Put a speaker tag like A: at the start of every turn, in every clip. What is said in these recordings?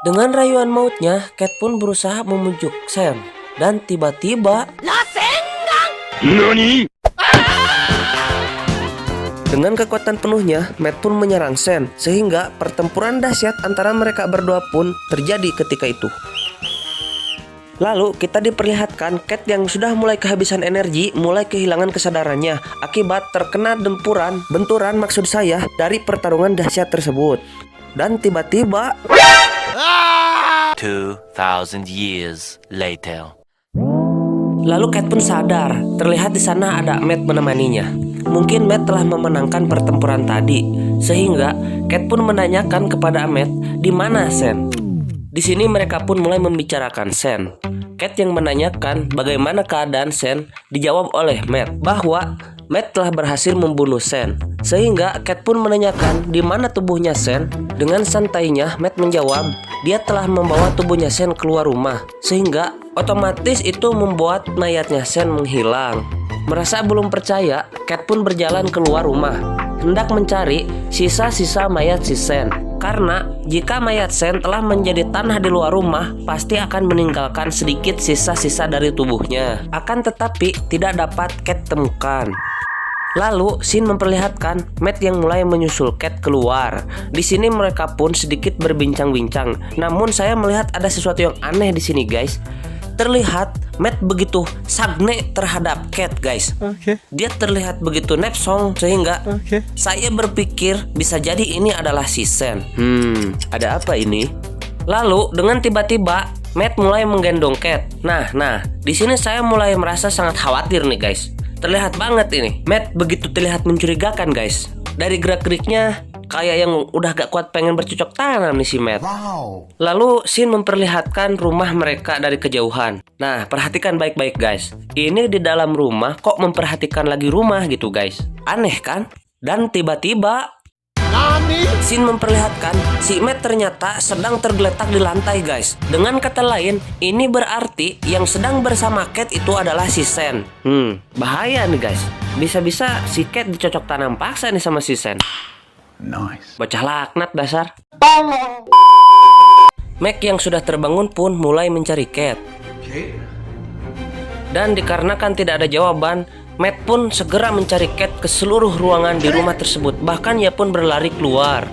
A: Dengan rayuan mautnya, Cat pun berusaha membujuk Sen. Dan tiba-tiba
B: NANI?!
A: dengan kekuatan penuhnya, Matt pun menyerang Sen. Sehingga pertempuran dahsyat antara mereka berdua pun terjadi ketika itu. Lalu kita diperlihatkan Cat yang sudah mulai kehabisan energi, mulai kehilangan kesadarannya akibat terkena benturan maksud saya dari pertarungan dahsyat tersebut. Dan tiba-tiba
B: 2000 years later.
A: lalu Cat pun sadar. Terlihat di sana ada Matt menemaninya. Mungkin Matt telah memenangkan pertempuran tadi, sehingga Cat pun menanyakan kepada Matt, di mana Sen? Di sini mereka pun mulai membicarakan Sen. Cat yang menanyakan bagaimana keadaan Sen dijawab oleh Matt bahwa Matt telah berhasil membunuh Sen. Sehingga Cat pun menanyakan di mana tubuhnya Sen. Dengan santainya Matt menjawab dia telah membawa tubuhnya Sen keluar rumah. Sehingga otomatis itu membuat mayatnya Sen menghilang. Merasa belum percaya, Cat pun berjalan keluar rumah hendak mencari sisa-sisa mayat si Sen. Karena jika mayat Sen telah menjadi tanah di luar rumah, pasti akan meninggalkan sedikit sisa-sisa dari tubuhnya. Akan tetapi tidak dapat Cat temukan. Lalu Shin memperlihatkan Matt yang mulai menyusul Cat keluar. Di sini mereka pun sedikit berbincang-bincang. Namun saya melihat ada sesuatu yang aneh di sini, guys. Terlihat Matt begitu sagne terhadap Cat, guys. Dia terlihat begitu nepsong sehingga saya berpikir bisa jadi ini adalah si Sen. Ada apa ini? Lalu dengan tiba-tiba Matt mulai menggendong Cat. Nah, di sini saya mulai merasa sangat khawatir nih, guys. Terlihat banget ini. Matt begitu terlihat mencurigakan, guys. Dari gerak-geriknya kayak yang udah gak kuat pengen bercocok tanam nih si Matt. Lalu Shin memperlihatkan rumah mereka dari kejauhan. Nah, perhatikan baik-baik, guys. Ini di dalam rumah kok memperhatikan lagi rumah gitu, guys. Aneh kan? Dan tiba-tiba Shin memperlihatkan si Matt ternyata sedang tergeletak di lantai, guys. Dengan kata lain, ini berarti yang sedang bersama Cat itu adalah si Sen. Bahaya nih, guys. Bisa-bisa si Cat dicocok tanam paksa nih sama si Sen.
B: Nice.
A: Bocah laknat dasar. Mac yang sudah terbangun pun mulai mencari Cat. Dan dikarenakan tidak ada jawaban, Matt pun segera mencari Cat ke seluruh ruangan di rumah tersebut. Bahkan ia pun berlari keluar.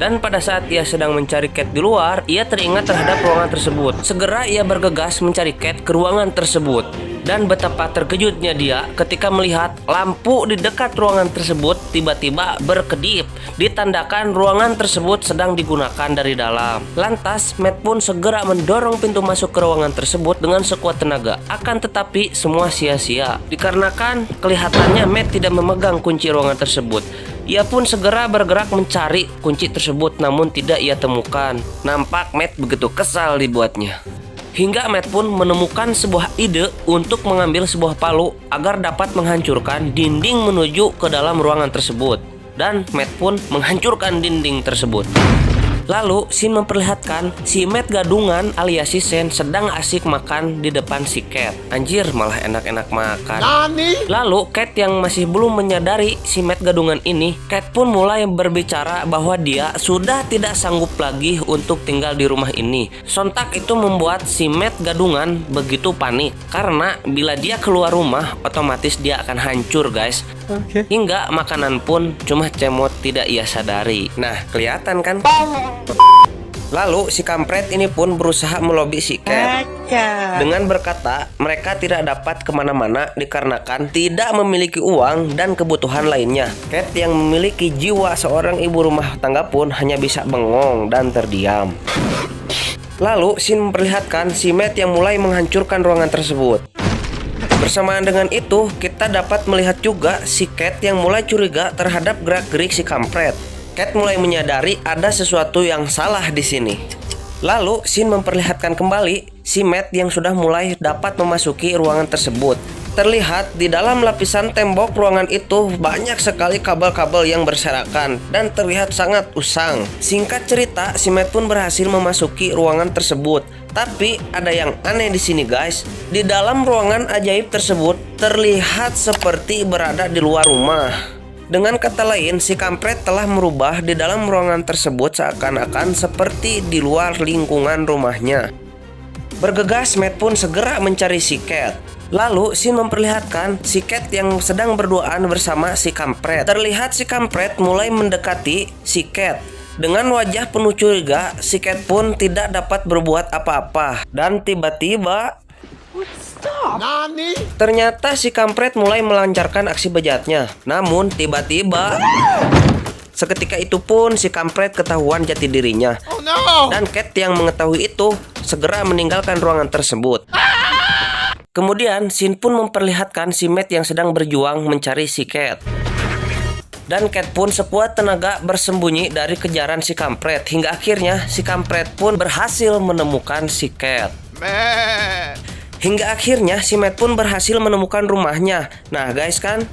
A: Dan pada saat ia sedang mencari Cat di luar, ia teringat terhadap ruangan tersebut. Segera ia bergegas mencari Cat ke ruangan tersebut. Dan betapa terkejutnya dia ketika melihat lampu di dekat ruangan tersebut tiba-tiba berkedip. Ditandakan ruangan tersebut sedang digunakan dari dalam. Lantas Matt pun segera mendorong pintu masuk ke ruangan tersebut dengan sekuat tenaga. Akan tetapi semua sia-sia. Dikarenakan kelihatannya Matt tidak memegang kunci ruangan tersebut. Ia pun segera bergerak mencari kunci tersebut, namun tidak ia temukan. Nampak Matt begitu kesal dibuatnya. Hingga Matt pun menemukan sebuah ide untuk mengambil sebuah palu agar dapat menghancurkan dinding menuju ke dalam ruangan tersebut. Dan Matt pun menghancurkan dinding tersebut. Lalu Shin memperlihatkan si Matt gadungan alias si Sen sedang asik makan di depan si Cat. Anjir, malah enak-enak makan. Lalu Cat yang masih belum menyadari si Matt gadungan ini, Cat pun mulai berbicara bahwa dia sudah tidak sanggup lagi untuk tinggal di rumah ini. Sontak itu membuat si Matt gadungan begitu panik karena bila dia keluar rumah otomatis dia akan hancur, guys. Hingga makanan pun cuma cemot tidak ia sadari. Nah, kelihatan kan? Lalu si kampret ini pun berusaha melobi si Cat dengan berkata mereka tidak dapat kemana-mana dikarenakan tidak memiliki uang dan kebutuhan lainnya. Cat yang memiliki jiwa seorang ibu rumah tangga pun hanya bisa bengong dan terdiam. Lalu Shin memperlihatkan si Matt yang mulai menghancurkan ruangan tersebut. Bersamaan dengan itu kita dapat melihat juga si Cat yang mulai curiga terhadap gerak-gerik si kampret. Cat mulai menyadari ada sesuatu yang salah di sini. Lalu Shin memperlihatkan kembali si Matt yang sudah mulai dapat memasuki ruangan tersebut. Terlihat di dalam lapisan tembok ruangan itu banyak sekali kabel-kabel yang berserakan dan terlihat sangat usang. Singkat cerita, si Matt pun berhasil memasuki ruangan tersebut. Tapi ada yang aneh di sini, guys. Di dalam ruangan ajaib tersebut terlihat seperti berada di luar rumah. Dengan kata lain, si kampret telah merubah di dalam ruangan tersebut seakan-akan seperti di luar lingkungan rumahnya. Bergegas, Matt pun segera mencari si Cat. Lalu, Sin memperlihatkan si Cat yang sedang berduaan bersama si kampret. Terlihat si kampret mulai mendekati si Cat. Dengan wajah penuh curiga, si Cat pun tidak dapat berbuat apa-apa. Dan tiba-tiba ternyata si kampret mulai melancarkan aksi bejatnya. Namun tiba-tiba seketika itu pun si kampret ketahuan jati dirinya. Dan Cat yang mengetahui itu segera meninggalkan ruangan tersebut. Kemudian Sin pun memperlihatkan si Matt yang sedang berjuang mencari si Cat. Dan Cat pun sekuat tenaga bersembunyi dari kejaran si kampret. Hingga akhirnya si kampret pun berhasil menemukan si Cat. Hingga akhirnya si Matt pun berhasil menemukan rumahnya. Nah guys kan,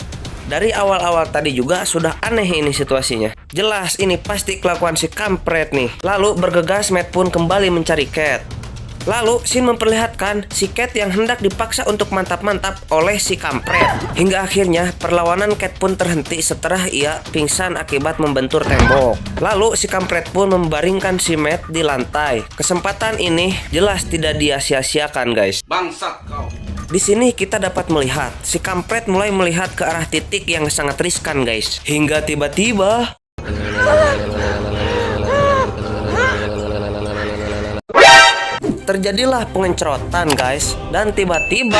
A: dari awal-awal tadi juga sudah aneh ini situasinya. Jelas ini pasti kelakuan si kampret nih. Lalu bergegas Matt pun kembali mencari Cat. Lalu Sin memperlihatkan si Cat yang hendak dipaksa untuk mantap-mantap oleh si kampret. Hingga akhirnya perlawanan Cat pun terhenti setelah ia pingsan akibat membentur tembok. Lalu si kampret pun membaringkan si Matt di lantai. Kesempatan ini jelas tidak dia sia-siakan guys.
C: Bangsat kau.
A: Di sini kita dapat melihat si kampret mulai melihat ke arah titik yang sangat riskan guys. Hingga tiba-tiba terjadilah pengencerotan guys. Dan tiba-tiba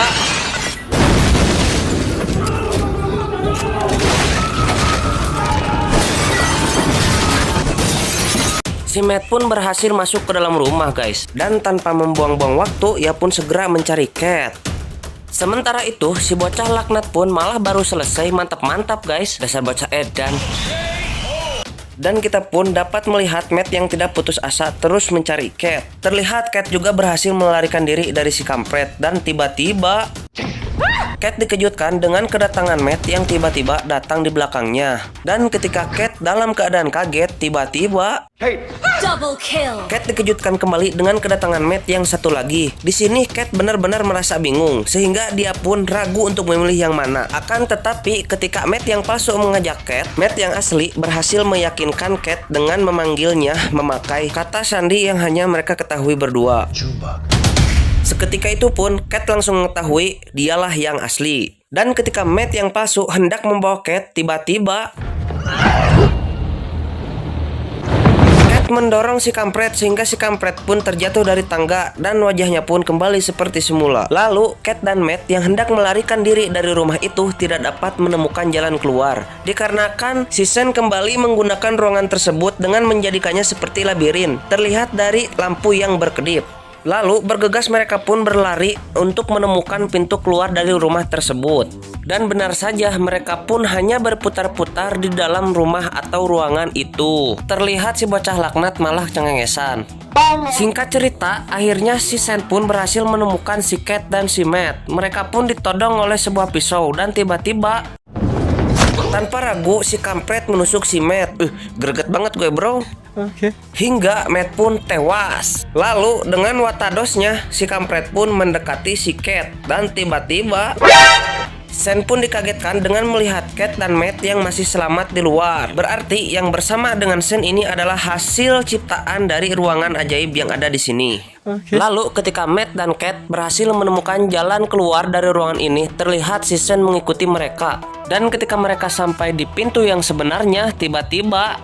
A: si Matt pun berhasil masuk ke dalam rumah guys. Dan tanpa membuang-buang waktu, ia pun segera mencari Cat. Sementara itu si bocah laknat pun malah baru selesai mantap-mantap guys. Dasar bocah edan. Dan kita pun dapat melihat Matt yang tidak putus asa terus mencari Cat. Terlihat Cat juga berhasil melarikan diri dari si kampret. Dan tiba-tiba Cat dikejutkan dengan kedatangan Matt yang tiba-tiba datang di belakangnya. Dan ketika Cat dalam keadaan kaget, tiba-tiba
D: Double kill.
A: Cat dikejutkan kembali dengan kedatangan Matt yang satu lagi. Di sini Cat benar-benar merasa bingung sehingga dia pun ragu untuk memilih yang mana. Akan tetapi ketika Matt yang palsu mengajak Cat, Matt yang asli berhasil meyakinkan Cat dengan memanggilnya memakai kata sandi yang hanya mereka ketahui berdua. Seketika itu pun Cat langsung mengetahui dialah yang asli. Dan ketika Matt yang palsu hendak membawa Cat, tiba-tiba mendorong si kampret sehingga si kampret pun terjatuh dari tangga dan wajahnya pun kembali seperti semula. Lalu Cat dan Matt yang hendak melarikan diri dari rumah itu tidak dapat menemukan jalan keluar dikarenakan si Sen kembali menggunakan ruangan tersebut dengan menjadikannya seperti labirin terlihat dari lampu yang berkedip. Lalu bergegas mereka pun berlari untuk menemukan pintu keluar dari rumah tersebut. Dan benar saja mereka pun hanya berputar-putar di dalam rumah atau ruangan itu. Terlihat si bocah laknat malah cengengesan. Singkat cerita, akhirnya si Sen pun berhasil menemukan si Cat dan si Matt. Mereka pun ditodong oleh sebuah pisau dan tiba-tiba tanpa ragu si kampret menusuk si Matt. Greget banget gue bro. Hingga Matt pun tewas. Lalu dengan watadosnya si kampret pun mendekati si Cat. Dan tiba-tiba Sen pun dikagetkan dengan melihat Cat dan Matt yang masih selamat di luar. Berarti yang bersama dengan Sen ini adalah hasil ciptaan dari ruangan ajaib yang ada di sini. Lalu ketika Matt dan Cat berhasil menemukan jalan keluar dari ruangan ini, terlihat si Sen mengikuti mereka. Dan ketika mereka sampai di pintu yang sebenarnya, tiba-tiba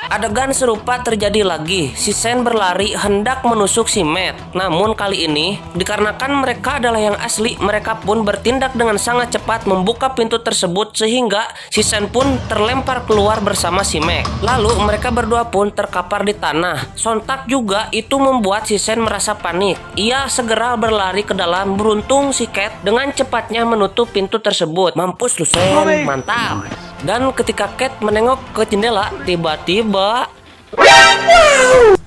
A: adegan serupa terjadi lagi. Si Sen berlari hendak menusuk si Matt. Namun kali ini dikarenakan mereka adalah yang asli, mereka pun bertindak dengan sangat cepat membuka pintu tersebut sehingga si Sen pun terlempar keluar bersama si Matt. Lalu mereka berdua pun terkapar di tanah. Sontak juga itu membuat si Sen merasa panik. Ia segera berlari ke dalam. Beruntung si Cat dengan cepatnya menutup pintu tersebut. Mampus lu Sen, mantap. Dan ketika Cat menengok ke jendela, tiba-tiba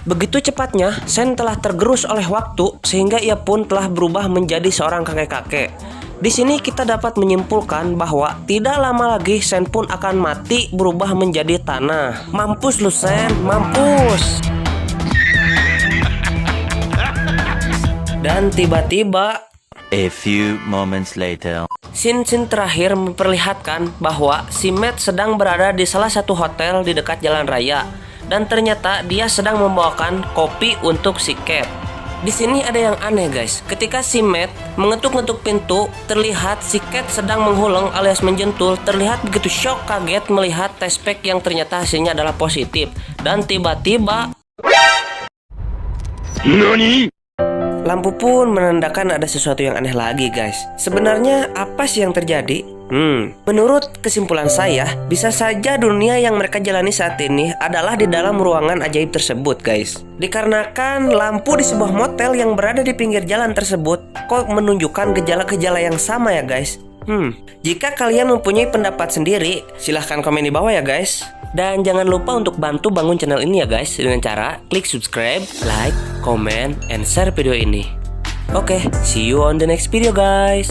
A: begitu cepatnya Sen telah tergerus oleh waktu sehingga ia pun telah berubah menjadi seorang kakek-kakek. Di sini kita dapat menyimpulkan bahwa tidak lama lagi Sen pun akan mati berubah menjadi tanah. Mampus lu Sen, mampus. Dan tiba-tiba
B: A few moments later.
A: Scene terakhir memperlihatkan bahwa si Matt sedang berada di salah satu hotel di dekat jalan raya. Dan ternyata dia sedang membawakan kopi untuk si Cat. Di sini ada yang aneh guys. Ketika si Matt mengetuk-ngetuk pintu, terlihat si Cat sedang menghuleng alias menjentul. Terlihat begitu shock kaget melihat tes pack yang ternyata hasilnya adalah positif. Dan tiba-tiba lampu pun menandakan ada sesuatu yang aneh lagi guys. Sebenarnya apa sih yang terjadi? Menurut kesimpulan saya, bisa saja dunia yang mereka jalani saat ini adalah di dalam ruangan ajaib tersebut guys. Dikarenakan lampu di sebuah motel yang berada di pinggir jalan tersebut kok menunjukkan gejala-gejala yang sama ya guys. Jika kalian mempunyai pendapat sendiri, silahkan komen di bawah ya guys. Dan jangan lupa untuk bantu bangun channel ini ya guys, dengan cara klik subscribe, like, comment, and share video ini. Oke, see you on the next video guys.